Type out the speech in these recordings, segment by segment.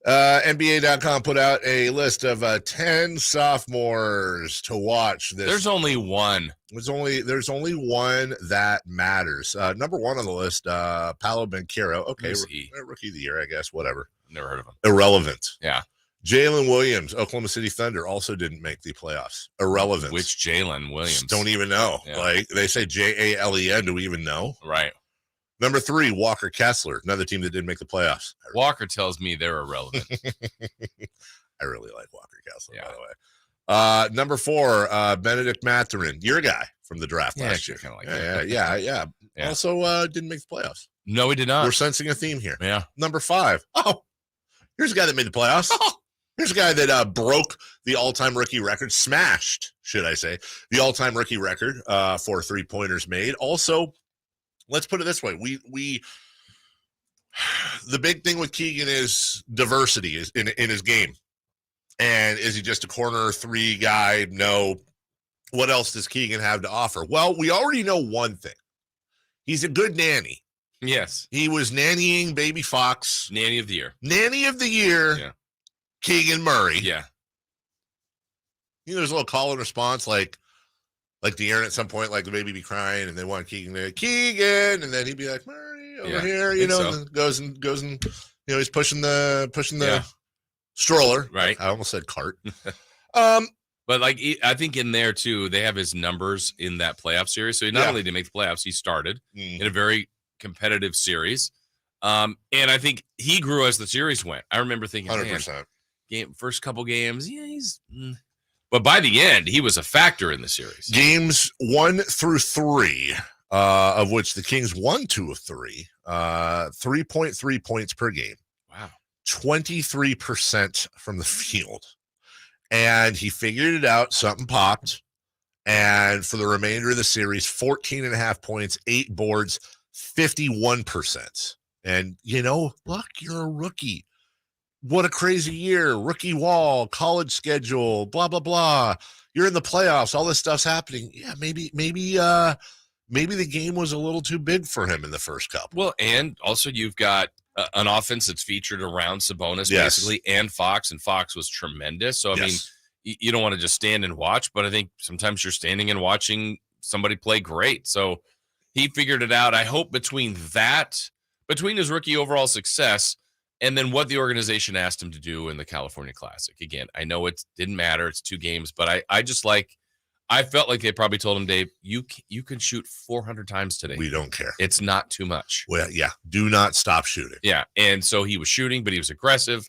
NBA.com put out a list of 10 sophomores to watch. There's only one. There's only one that matters. Number one on the list, Paolo Banchero. Okay, rookie of the year, I guess. Whatever. Never heard of him. Irrelevant. Yeah. Jalen Williams, Oklahoma City Thunder, also didn't make the playoffs. Irrelevant. Which Jalen Williams? Just don't even know. Yeah. Like they say Jalen. Do we even know? Right. Number 3, Walker Kessler, another team that didn't make the playoffs. Walker tells me they're irrelevant. I really like Walker Kessler, by the way. Number 4, Benedict Mathurin, your guy from the draft last year. Kind of like yeah. Also didn't make the playoffs. No, he did not. We're sensing a theme here. Yeah. Number 5. Oh, here's a guy that made the playoffs. Here's a guy that broke the all-time rookie record, smashed, should I say, the all-time rookie record for three-pointers made. Also, let's put it this way. The big thing with Keegan is diversity is in his game. And is he just a corner 3 guy? No. What else does Keegan have to offer? Well, we already know one thing. He's a good nanny. Yes. He was nannying baby Fox. Nanny of the year. Nanny of the year. Yeah. Keegan Murray. Yeah. You know, there's a little call and response like De'Aaron at some point, like the baby be crying and they want Keegan to Keegan, and then he'd be like, Murray over here, you know, and goes and you know, he's pushing the stroller. Right. I almost said cart. But like I think in there too, they have his numbers in that playoff series. So he not only did make the playoffs, he started in a very competitive series. And I think he grew as the series went. I remember thinking, 100%. First couple games, but by the end, he was a factor in the series. Games 1 through 3, of which the Kings won 2 of 3, 3.3 points per game. Wow. 23% from the field. And he figured it out. Something popped. And for the remainder of the series, 14.5 points, 8 boards, 51%. And, you know, look, you're a rookie. What a crazy year. Rookie wall, college schedule, blah, blah, blah. You're in the playoffs. All this stuff's happening. Yeah, maybe the game was a little too big for him in the first couple. Well, and also you've got an offense that's featured around Sabonis, basically, and Fox was tremendous. So, I mean, you don't want to just stand and watch, but I think sometimes you're standing and watching somebody play great. So he figured it out. I hope between his rookie overall success and then what the organization asked him to do in the California Classic. Again, I know it didn't matter. It's 2 games, but I felt like they probably told him, Dave, you can shoot 400 times today. We don't care. It's not too much. Well, yeah. Do not stop shooting. Yeah. And so he was shooting, but he was aggressive.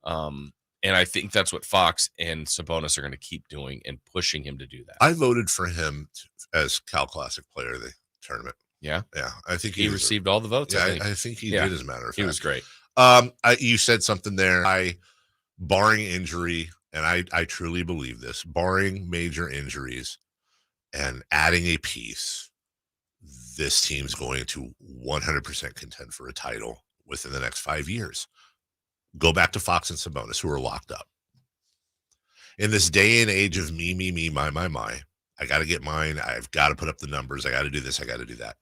And I think that's what Fox and Sabonis are going to keep doing and pushing him to do that. I voted for him as Cal Classic player of the tournament. Yeah. Yeah. I think he received all the votes. Yeah, I think he did, as a matter of fact. He was great. You said something there. Barring injury, and I truly believe this, barring major injuries and adding a piece, this team's going to 100% contend for a title within the next 5 years. Go back to Fox and Sabonis, who are locked up. In this day and age of me, my, I got to get mine. I've got to put up the numbers. I got to do this. I got to do that.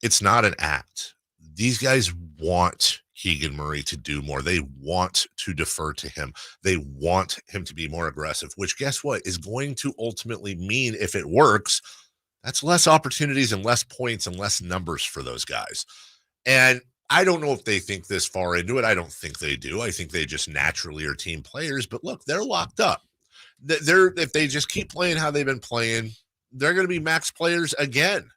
It's not an act. These guys want Keegan Murray to do more. They want to defer to him. They want him to be more aggressive, which, guess what, is going to ultimately mean, if it works, that's less opportunities and less points and less numbers for those guys. And I don't know if they think this far into it. I don't think they do. I think they just naturally are team players. But look, they're locked up. If they just keep playing how they've been playing, they're going to be max players again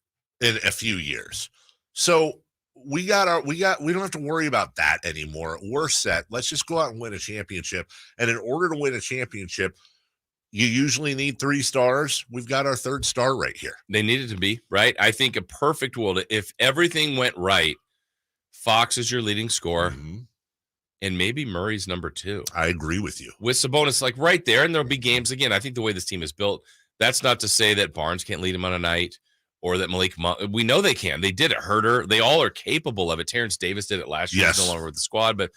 in a few years. So we don't have to worry about that anymore. We're set. Let's just go out and win a championship. And in order to win a championship, you usually need 3 stars. We've got our 3rd star right here. They needed to be, right? I think a perfect world, if everything went right, Fox is your leading scorer, and maybe Murray's number 2. I agree with you. With Sabonis, like right there, and there'll be games. Again, I think the way this team is built, that's not to say that Barnes can't lead him on a night or that Malik Monk. We know they can. They did it. Herter. They all are capable of it. Terrence Davis did it last year. He's no longer with the squad, but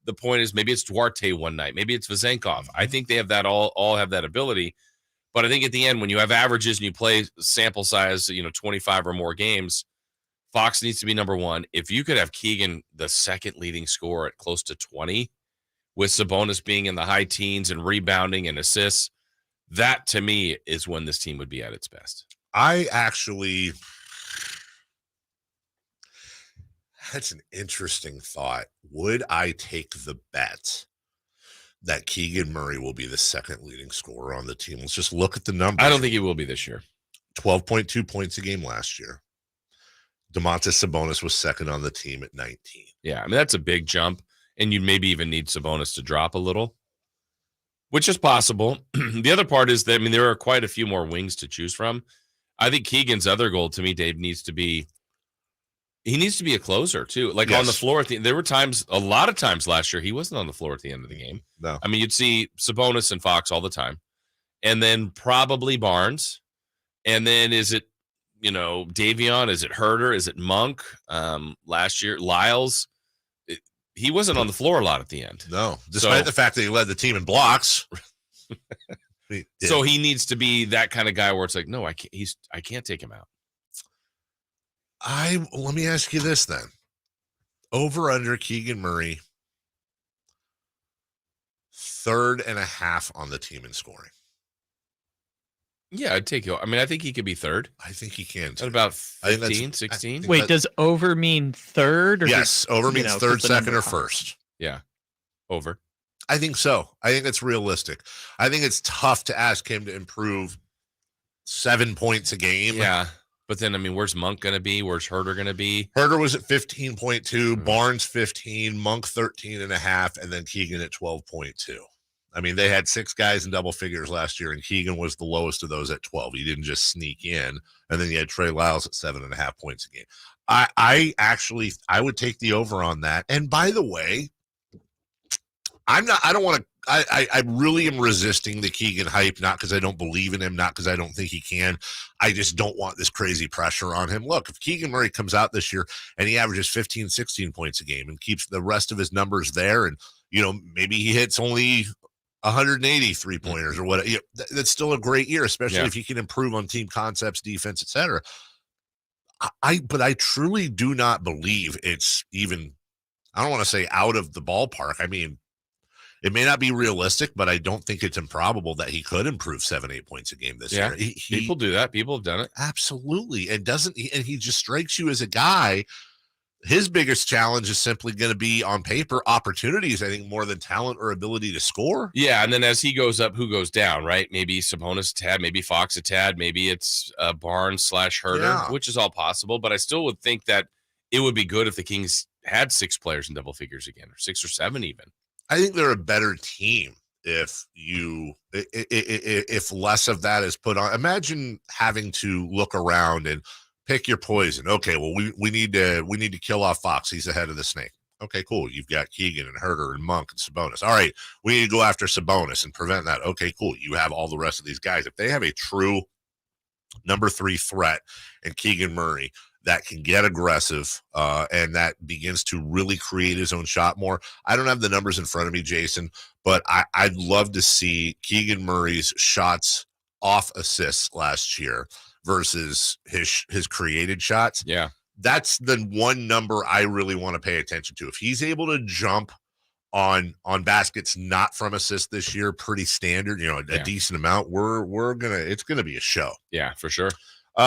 the point is maybe it's Duarte one night. Maybe it's Vezenkov. I think they have that all have that ability. But I think at the end, when you have averages and you play sample size, 25 or more games, Fox needs to be number 1. If you could have Keegan, the second leading scorer, at close to 20, with Sabonis being in the high teens and rebounding and assists, that to me is when this team would be at its best. That's an interesting thought. Would I take the bet that Keegan Murray will be the second leading scorer on the team? Let's just look at the numbers. I don't think he will be this year. 12.2 points a game last year. Domantas Sabonis was second on the team at 19. Yeah, I mean, that's a big jump, and you'd maybe even need Sabonis to drop a little, which is possible. The other part is that, I mean, there are quite a few more wings to choose from. I think Keegan's other goal to me, Dave, needs to be a closer too. Like on the floor there were times, a lot of times last year, he wasn't on the floor at the end of the game. No. I mean, you'd see Sabonis and Fox all the time. And then probably Barnes. And then is it, Davion? Is it Herter? Is it Monk? Last year, Lyles. He wasn't on the floor a lot at the end. No, despite the fact that he led the team in blocks. So he needs to be that kind of guy where it's like, no, I can't take him out. Let me ask you this then. Over under Keegan Murray, 3.5 on the team in scoring. Yeah, I'd take you. I mean, I think he could be third. I think he can. At about 15, 16. Wait, does over mean third? Or yes, over means third, second, or first. Yeah, over. I think so. I think that's realistic. I think it's tough to ask him to improve 7 points a game. Yeah. But then, I mean, where's Monk going to be? Where's Herter going to be? Herter was at 15.2, Barnes 15, Monk 13.5, and then Keegan at 12.2. I mean, they had 6 guys in double figures last year, and Keegan was the lowest of those at 12. He didn't just sneak in. And then you had Trey Lyles at 7.5 points a game. I would take the over on that. And by the way, I really am resisting the Keegan hype, not because I don't believe in him, not because I don't think he can. I just don't want this crazy pressure on him. Look, if Keegan Murray comes out this year and he averages 15, 16 points a game and keeps the rest of his numbers there, and, maybe he hits only 180 3-pointers or what, that's still a great year, especially if he can improve on team concepts, defense, etc. But I truly do not believe it's even, I don't want to say out of the ballpark. I mean, it may not be realistic, but I don't think it's improbable that he could improve 7-8 points a game this year. People do that. People have done it. Absolutely. And he just strikes you as a guy. His biggest challenge is simply going to be on paper opportunities, I think, more than talent or ability to score. Yeah. And then as he goes up, who goes down, right? Maybe Sabonis a tad, maybe Fox a tad, maybe it's Barnes / Herter, which is all possible. But I still would think that it would be good if the Kings had 6 players in double figures again, or 6 or 7 even. I think they're a better team if less of that is put on. Imagine having to look around and pick your poison. Okay, well, we need to kill off Fox. He's ahead of the snake. Okay, cool. You've got Keegan and Herter and Monk and Sabonis. All right, we need to go after Sabonis and prevent that. Okay, cool. You have all the rest of these guys. If they have a true number 3 threat and Keegan Murray that can get aggressive and that begins to really create his own shot more. I don't have the numbers in front of me, Jason, but I'd love to see Keegan Murray's shots off assists last year versus his created shots. Yeah. That's the one number I really want to pay attention to. If he's able to jump on baskets not from assists this year, pretty standard, a decent amount, it's gonna be a show. Yeah, for sure.